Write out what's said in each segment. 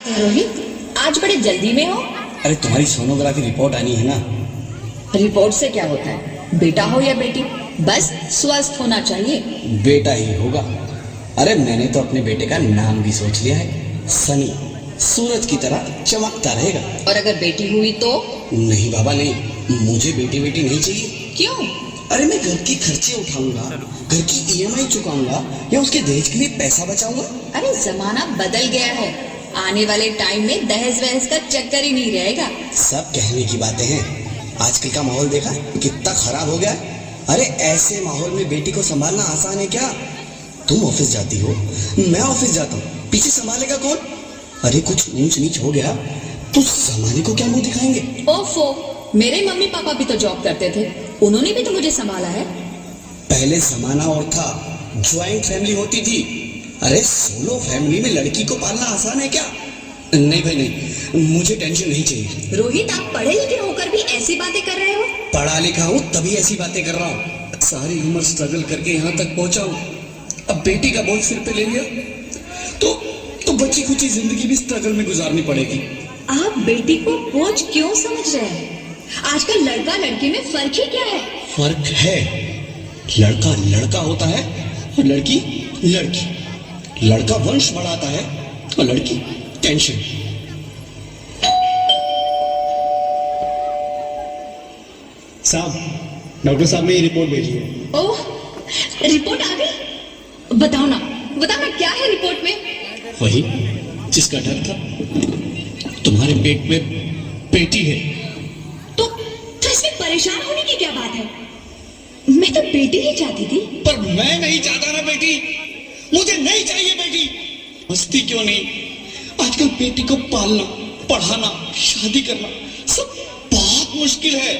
रोहित, आज बड़े जल्दी में हो। अरे तुम्हारी सोनोग्राफी रिपोर्ट आनी है ना। रिपोर्ट से क्या होता है, बेटा हो या बेटी, बस स्वस्थ होना चाहिए। बेटा ही होगा। अरे मैंने तो अपने बेटे का नाम भी सोच लिया है, सनी। सूरज की तरह चमकता रहेगा। और अगर बेटी हुई तो? नहीं बाबा नहीं, मुझे बेटी बेटी नहीं चाहिए। क्यों? अरे मैं घर के खर्चे उठाऊंगा, घर की ईएमआई चुकाऊंगा या उसके दहेज के लिए पैसा बचाऊंगा। अरे जमाना बदल गया है, आने वाले टाइम में दहेज वहेज का चक्कर ही नहीं रहेगा। सब कहने की बातें हैं, आजकल का माहौल देखा कितना खराब हो गया है। अरे ऐसे माहौल में बेटी को संभालना आसान है क्या? तुम ऑफिस जाती हो, मैं ऑफिस जाता हूँ, पीछे संभालेगा कौन? अरे कुछ ऊंच नीच हो गया तो जमाने को क्या मुंह दिखाएंगे? ओफो, मेरे मम्मी पापा भी तो जॉब करते थे, उन्होंने भी तो मुझे संभाला है। पहले जमाना और था, ज्वाइंट फैमिली होती थी। अरे सोलो फैमिली में लड़की को पालना आसान है क्या? नहीं भाई नहीं, मुझे टेंशन नहीं चाहिए। रोहित, आप पढ़े लिखे होकर भी ऐसी बातें कर रहे हो? पढ़ा लिखा हूँ तभी ऐसी बातें कर रहा हूँ। सारी उम्र स्ट्रगल करके यहाँ तक पहुंचा हूँ, अब बेटी का बोझ सिर पे ले लिया तो बची खुची जिंदगी भी स्ट्रगल में गुजारनी पड़ेगी। आप बेटी को बोझ क्यों समझ रहे हैं? आजकल लड़का लड़की में फर्क ही क्या है? फर्क है, लड़का लड़का होता है और लड़की लड़की। लड़का वंश बढ़ाता है और लड़की टेंशन। साहब, डॉक्टर साहब ने ये रिपोर्ट भेजी है। ओह, रिपोर्ट आ गई? बताओ ना क्या है रिपोर्ट में? वही जिसका डर था, तुम्हारे पेट में बेटी है। तो इसमें परेशान होने की क्या बात है? मैं तो बेटी ही चाहती थी। पर मैं नहीं चाहता ना बेटी, मुझे नहीं चाहिए बेटी। मस्ती क्यों नहीं, आजकल बेटी को पालना, पढ़ाना, शादी करना सब बहुत मुश्किल है।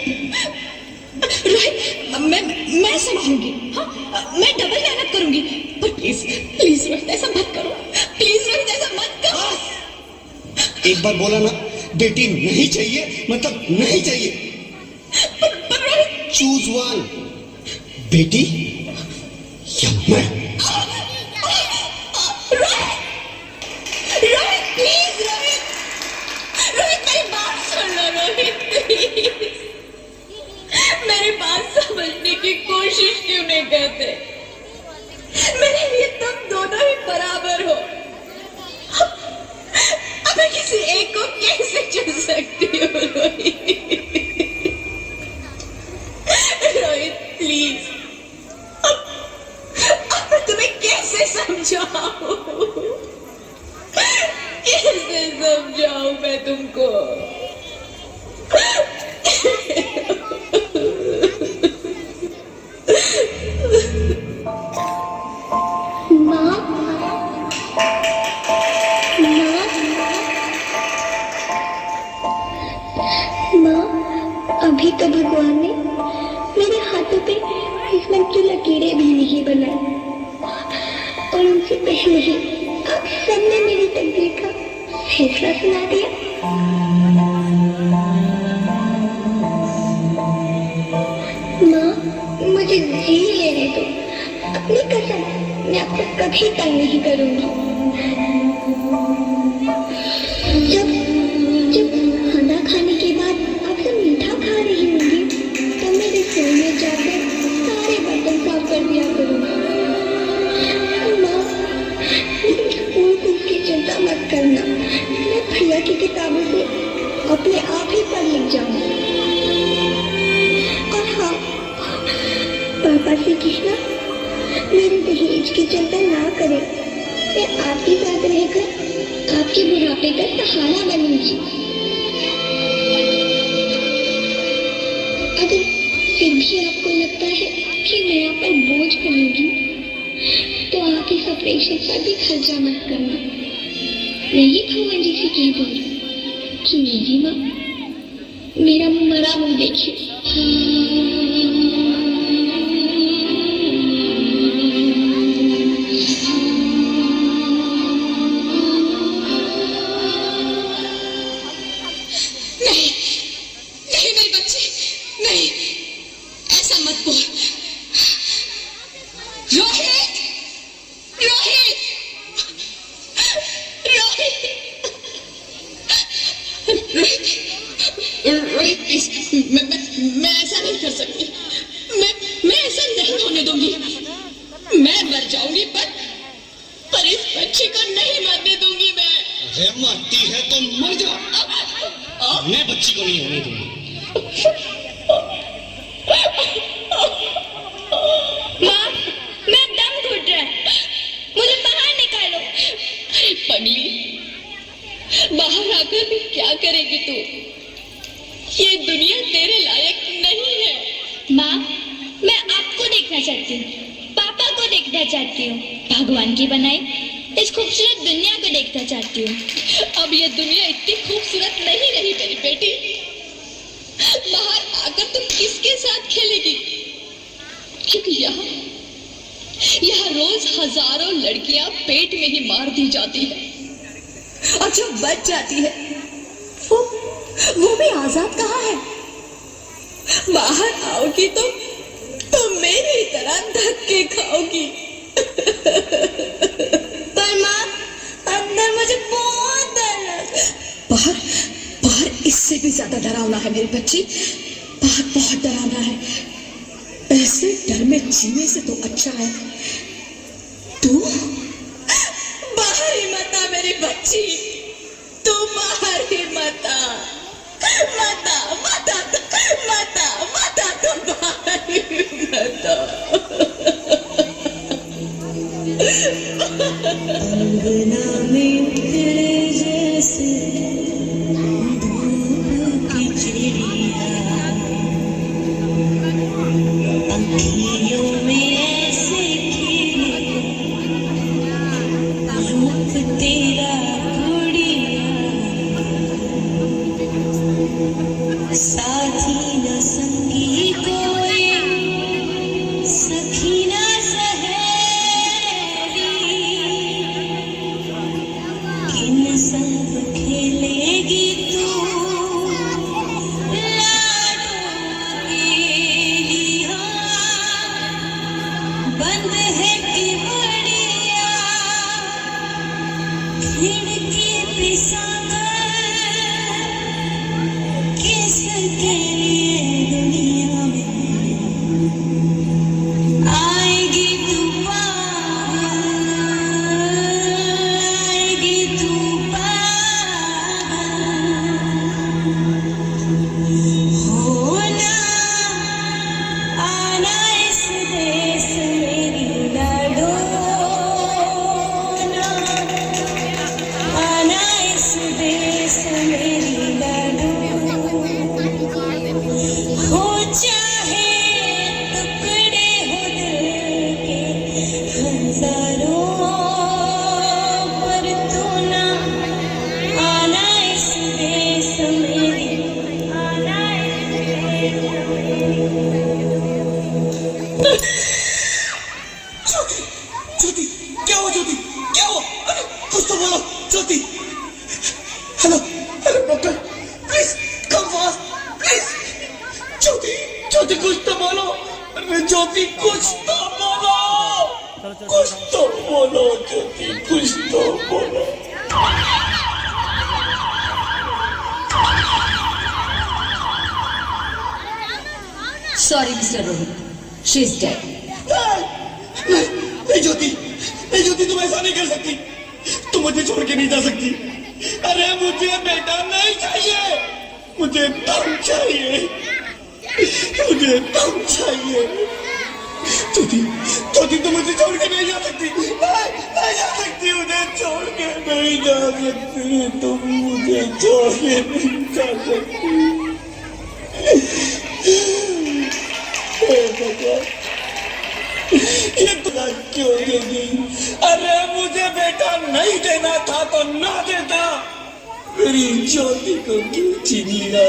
रोहित, मैं संभालूंगी। हाँ, मैं डबल मेहनत करूंगी। पर प्लीज रोहित, ऐसा मत करो। प्लीज रोहित, ऐसा मत करो। एक बार बोला ना, बेटी नहीं चाहिए मतलब नहीं चाहिए। पर रोहित, चूज वन, बेटी या मैं। रोहित प्लीज, रोहित मेरी बात सुन लो। रोहित प्लीज, मेरी बात समझने की कोशिश क्यों नहीं करते? मेरे लिए तुम दोनों ही बराबर हो। अब मैं किसी एक को कैसे चुन सकती हूँ? रोहित प्लीज, अब मैं तुम्हें कैसे समझाऊं? कैसे समझाऊं मैं तुमको? अभी तो भगवान ने मेरे हाथों पे किस्मत की लकीरें भी नहीं बनाई, और उनसे पहले ही आप सबने मेरी तकदीर का फैसला सुना दिया। माँ, मुझे जी लेने दो। अपनी कसम, मैं आपको कभी तंग नहीं करूंगी। जब खाना खाने के बाद आप सब मीठा खा रही होंगी तो मैं रसोई में जाकर सारे बर्तन साफ कर दिया करूँगी। माँ, लेकिन स्कूल की चिंता मत करना, मैं प्रिया की किताबों से अपने आप ही पढ़ लिख जाऊँगी। और हाँ, पापा से कहना मेरे दहेज की चिंता ना करें, मैं आपके साथ रहकर आपके बुढ़ापे का सहारा बनूंगी। अगर फिर भी आपको लगता है कि मैं आप पर बोझ बनूंगी तो आप इस ऑपरेशन पर भी खर्चा मत करना। मैं ही भगवान जी से कह दूंगी कि मेरी माँ मेरा मरा मुंह देखिए। रोहित प्लीज, मैं ऐसा नहीं कर सकती। मैं ऐसा नहीं होने दूंगी। मैं मर जाऊंगी पर इस बच्ची को नहीं मरने दूंगी मैं। अरे मरती है तो मर जा, मैं बच्ची को नहीं होने दूंगी। माँ, मैं दम घुट रहा है, मुझे बाहर निकालो। अरे पगली, बाहर आकर भी क्या करेगी तू? ये दुनिया तेरे लायक नहीं है। माँ, मैं आपको देखना चाहती हूँ, पापा को देखना चाहती हूँ, भगवान की बनाई इस खूबसूरत दुनिया को देखना चाहती हूँ। अब ये दुनिया इतनी खूबसूरत नहीं रही मेरी बेटी। बाहर आकर तुम किसके साथ खेलेगी? क्योंकि यहाँ रोज हजारों लड़कियां पेट में ही मार दी जाती है और जो बच जाती है वो भी आजाद कहाँ है? बाहर आओगी तो मेरी तरह धक्के खाओगी। पर माँ, अंदर मुझे बहुत डर लगा। बाहर इससे भी ज्यादा डरावना है मेरी बच्ची। बाहर बहुत डरावना है। ऐसे डर में जीने से तो अच्छा है तू बाहर ही मत आ मेरी बच्ची। तू बाहर ही मत आ, मत आ, मत आ, मत आ, मत आ, तू बाहर ही मत आ। अंगना में तेरे जैसे धूप की चिड़िया, अखियों में ऐसे खिले रूप तेरा गुड़िया, साथी न संगी कोई, सखी न सहेली, किन संग खेलेगी तू लाडो की हाँ, बंद है कि बढ़िया खिड़की पिसाकर किसके लिए दुनिया में आएगी तू पागल, आएगी तू पागल। होना आना इस देश मेरी लाडो ना, आना इस देश मेरी लाडो। हो चाहे टुकड़े हो दिल के हजारों, पर तू ना आना इस देश मेरी, आना इस ज्योति, क्या हुआ ज्योति? क्या हुआ? अरे कुछ तो बोलो Jyoti. Hello hello doctor, please come fast please. Jyoti कुछ तो बोलो। अरे ज्योति कुछ तो बोलो, कुछ तो बोलो ज्योति, कुछ तो बोलो। Sorry, Mr. Rohit. She's dead. नहीं ज्योति, नहीं ज्योति, तुम ऐसा नहीं कर सकती। तुम मुझे छोड़ के नहीं जा सकती। अरे मुझे बेटा नहीं चाहिए, मुझे दम चाहिए, मुझे दम चाहिए। ज्योति तुम मुझे छोड़ के नहीं जा सकती। नहीं जा सकती, मुझे छोड़ के नहीं जा सकती। तुम मुझे छोड़ के नहीं जा सकती। ये तो क्यों देगी? अरे मुझे बेटा नहीं देना था तो ना देता। मेरी ज्योति को क्यों छीन लिया?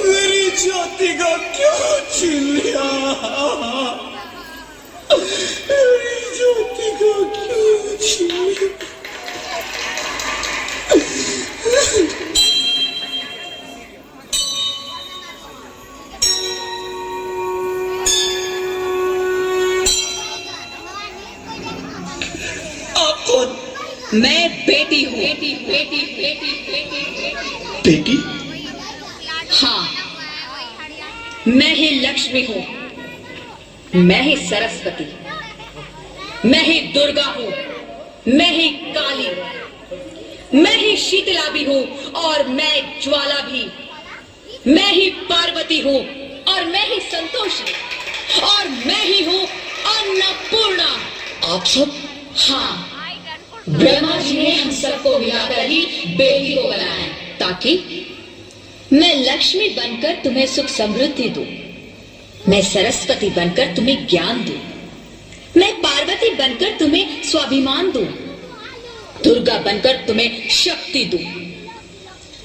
मेरी ज्योति को क्यों छीन लिया? मेरी ज्योति को क्यों छीन लिया? मैं बेटी हूँ। बेटी बेटी? हाँ, मैं ही लक्ष्मी हूँ, मैं ही सरस्वती, मैं ही दुर्गा हूँ, मैं ही काली, मैं ही शीतला भी हूँ और मैं ज्वाला भी, मैं ही पार्वती हूँ और मैं ही संतोषी और मैं ही हूँ अन्नपूर्णा। आप सब? हाँ, ब्रह्मा जी ने हम सबको मिलाकर ही बेटी को बनाया है, ताकि मैं लक्ष्मी बनकर तुम्हें सुख समृद्धि दूं, मैं सरस्वती बनकर तुम्हें ज्ञान दूं, मैं पार्वती बनकर तुम्हें स्वाभिमान दूं, दुर्गा बनकर तुम्हें शक्ति दूं,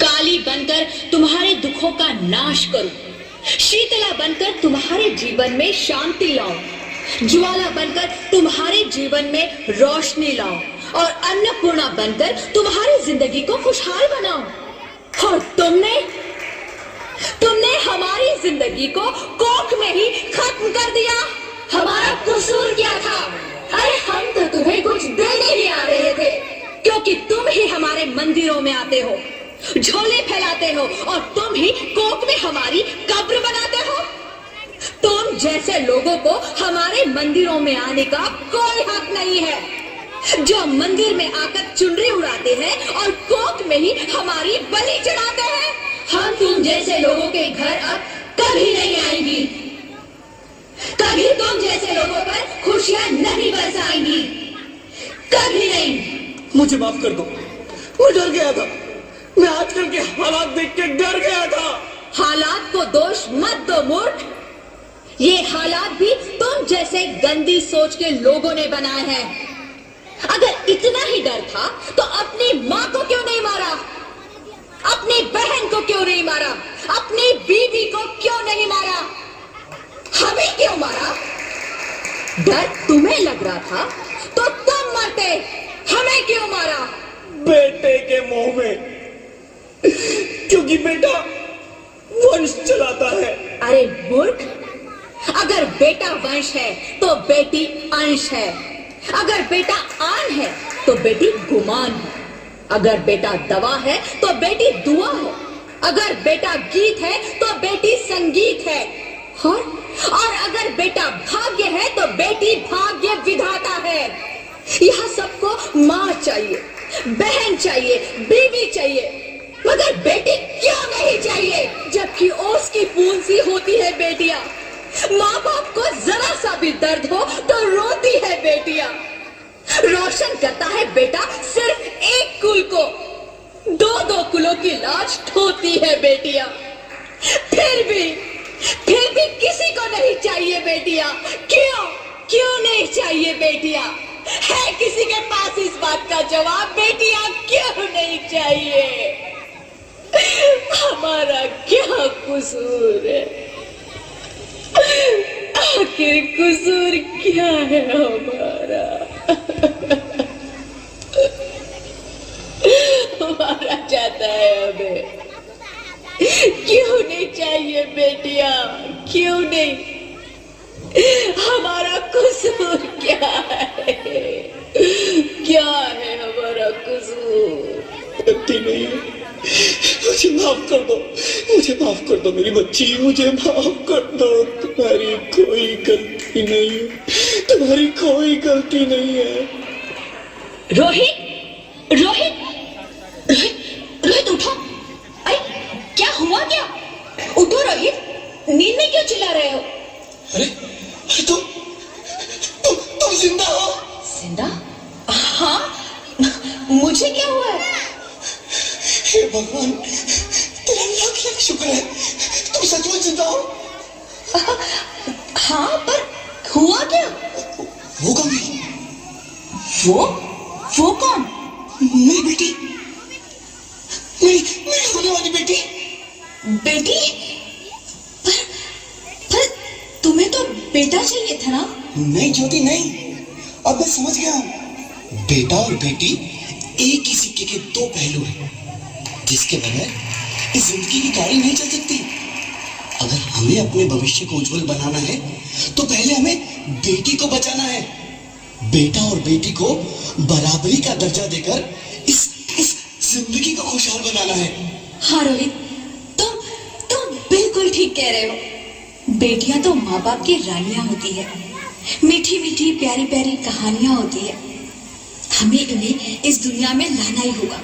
काली बनकर तुम्हारे दुखों का नाश करूं, शीतला बनकर तुम्हारे जीवन में शांति लाऊं, ज्वाला बनकर तुम्हारे जीवन में रोशनी लाऊं और अन्नपूर्णा बनकर तुम्हारी जिंदगी को खुशहाल बनाऊं। और तुमने हमारी जिंदगी को कोख में ही खत्म कर दिया। हमारा कसूर क्या था? अरे हम तो तुम्हें कुछ देने ही आ रहे थे, क्योंकि तुम ही हमारे मंदिरों में आते हो, झोले फैलाते हो और तुम ही कोख में हमारी कब्र बनाते हो। तुम जैसे लोगों को हमारे मंदिरों में आने का कोई हक नहीं है, जो मंदिर में आकर चुनरी उड़ाते हैं और कोख में ही हमारी बलि चढ़ाते हैं। हम तुम जैसे लोगों के घर अब कभी नहीं आएंगी, कभी तुम जैसे लोगों पर खुशियां नहीं बरसाएंगी, कभी नहीं। मुझे माफ कर दो, मैं डर गया था, मैं आजकल के हालात देख के डर गया था। हालात को दोष मत दो मूर्ख, ये हालात भी तुम जैसे गंदी सोच के लोगों ने बनाए हैं। अगर इतना ही डर था तो अपनी माँ को क्यों नहीं मारा, अपनी बहन को क्यों नहीं मारा, अपनी बीवी को क्यों नहीं मारा, हमें क्यों मारा? डर तुम्हें लग रहा था तो तुम मरते, हमें क्यों मारा? बेटे के मुंह में, क्योंकि बेटा वंश चलाता है। अरे मूर्ख, अगर बेटा वंश है तो बेटी अंश है, अगर बेटा आन है तो बेटी गुमान है, अगर बेटा दवा है तो बेटी दुआ है, अगर बेटा गीत है तो बेटी संगीत है, और अगर बेटा भाग्य है तो बेटी भाग्य विधाता है। यह सबको माँ चाहिए, बहन चाहिए, बीवी चाहिए, मगर बेटी क्यों नहीं चाहिए? जबकि ओस की बूंद सी होती है बेटियां, माँ बाप को जरा सा भी दर्द हो तो रोती है बेटियां। रोशन करता है बेटा सिर्फ एक कुल को, दो दो कुलों की लाज ढोती है बेटियां। फिर भी किसी को नहीं चाहिए बेटियां। क्यों नहीं चाहिए बेटियां? है किसी के पास इस बात का जवाब? बेटियां क्यों नहीं चाहिए? हमारा क्या कसूर है? आखिर कसूर क्या है हमारा? हमारा जाता है हमें। क्यों नहीं चाहिए बेटियां? क्यों नहीं? हमारा कसूर क्या है? क्या है हमारा कसूर? गलती नहीं है, मुझे माफ कर दो, मुझे माफ कर दो मेरी बच्ची, मुझे माफ कर दो। तुम्हारी कोई गलती नहीं है, तुम्हारी कोई गलती नहीं है। रोहित, रोहित, रोहित, रोहित उठो। अरे क्या हुआ क्या? उठो रोहित, नींद में क्यों चिल्ला रहे हो? अरे तुम जिंदा हो? जिंदा? हाँ, मुझे क्या हुआ है? हे भगवान, तेरा लाख लाख शुक्र है, तुम सचमुच जिंदा हो। हाँ, पर हुआ क्या? वो कौन है? वो कौन? मेरी बेटी, मेरी होने वाली बेटी। बेटी? पर तुम्हें तो बेटा चाहिए था ना? नहीं ज्योति नहीं, अब मैं समझ गया हूँ। बेटा और बेटी एक ही सिक्के के दो पहलू हैं, जिसके बगैर इस जिंदगी की गाड़ी नहीं चल सकती। अगर हमें अपने भविष्य को उज्जवल बनाना है तो पहले हमें बेटी को बचाना है। बेटा और बेटी को बराबरी का दर्जा देकर इस जिंदगी को खुशहाल बनाना है। हाँ रोहित, तुम बिल्कुल ठीक कह रहे हो। बेटियां तो माँ बाप की रानियां होती है, मीठी मीठी प्यारी प्यारी कहानियां होती है। हमें इन्हें इस दुनिया में लाना ही होगा।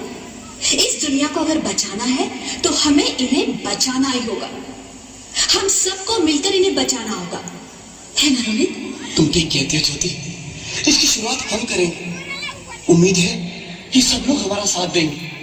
इस दुनिया को अगर बचाना है तो हमें इन्हें बचाना ही होगा। हम सबको मिलकर इन्हें बचाना होगा, है ना रोहित? तुम ठीक कहती हो ज्योति, इसकी शुरुआत हम करेंगे। उम्मीद है ये सब लोग हमारा साथ देंगे।